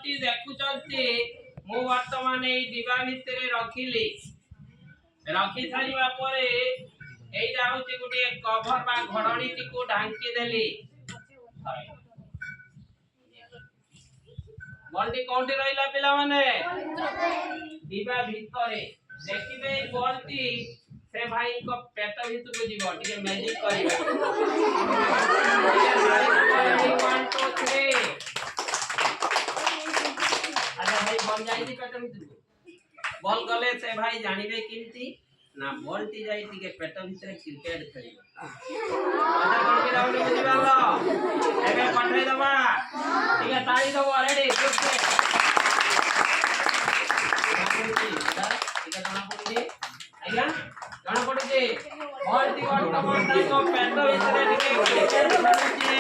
बल्टी देखुचंती मु वर्तमान ए डिबा भितरे रखिली रखि सारिबा परे एई जाउची गुटे कवर बा घडणी टिकु ढांकी देली बल्टी कोंटी रहिला पिला माने डिबा भितरे देखिबे बल्टी से भाई को पेट भितर को जीव टिके मैजिक करिबा 1 2 3 अच्छा भाई बन जाई थी पेट भितर बॉल गले से भाई जानिबे किंती ना बॉलटी जाई टिके पेट भितर क्रिकेट खेलिबा अच्छा कोन के राउंड बुझिबालो एबे पठै दबा ठीक है ताली दबो रेडी गुड से ठीक है जाना पड़ुची आज्ञा जाना पड़ुची बॉलटी वर्तमान ताको पेट भितर टिके क्रिकेट खेलुची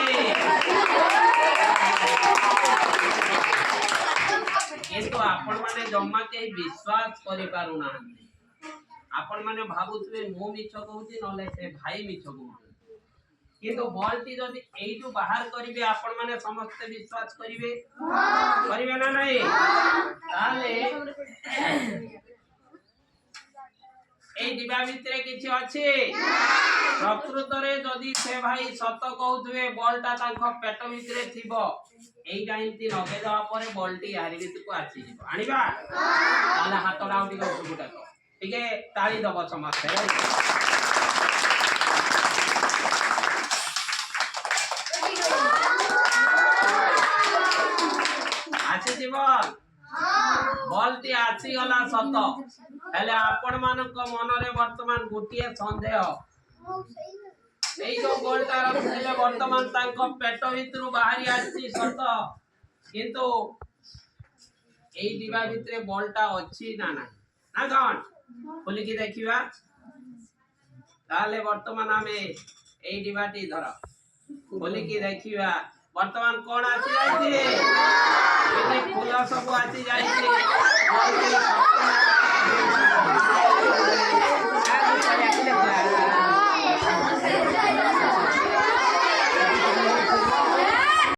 किंतु आपण माने जम्मा के विश्वास करि पारु ना आपण माने भाबुतबे मो मिछ कहूची नले से भाई मिछ कहूची किंतु बॉलटी जदी एइटु बाहर करिवे आपण माने समस्त विश्वास करिवे करिवे ना नहीं ताले ए डिबा भितरे किछि अछि प्रकृत रे जदी से भाई सत कहउतबे बॉलटा तांको पेट भितरे थिबो एई टाइमती नगे दवा परे बॉलटी हारि भितरको आसी जिवो आनिबा ताले हाथ डाउन टिको उपरटा ठीक है ताली दबो समस्त आसी जीवन बॉलटी आसी गला सत हेले आपण मानक मन रे वर्तमान गुटिए संदेह एई जो बॉलटा रखले वर्तमान तांको पेट भितरु बाहरी आसी सत किंतु एई डिबा भितरे बॉलटा अछि ना ना ना कोन खोली की देखिबा ताले वर्तमान हमें एई डिबाटी धर खोली की देखिबा वर्तमान कोन आसी जाईती एते फूल सब आसी जाईती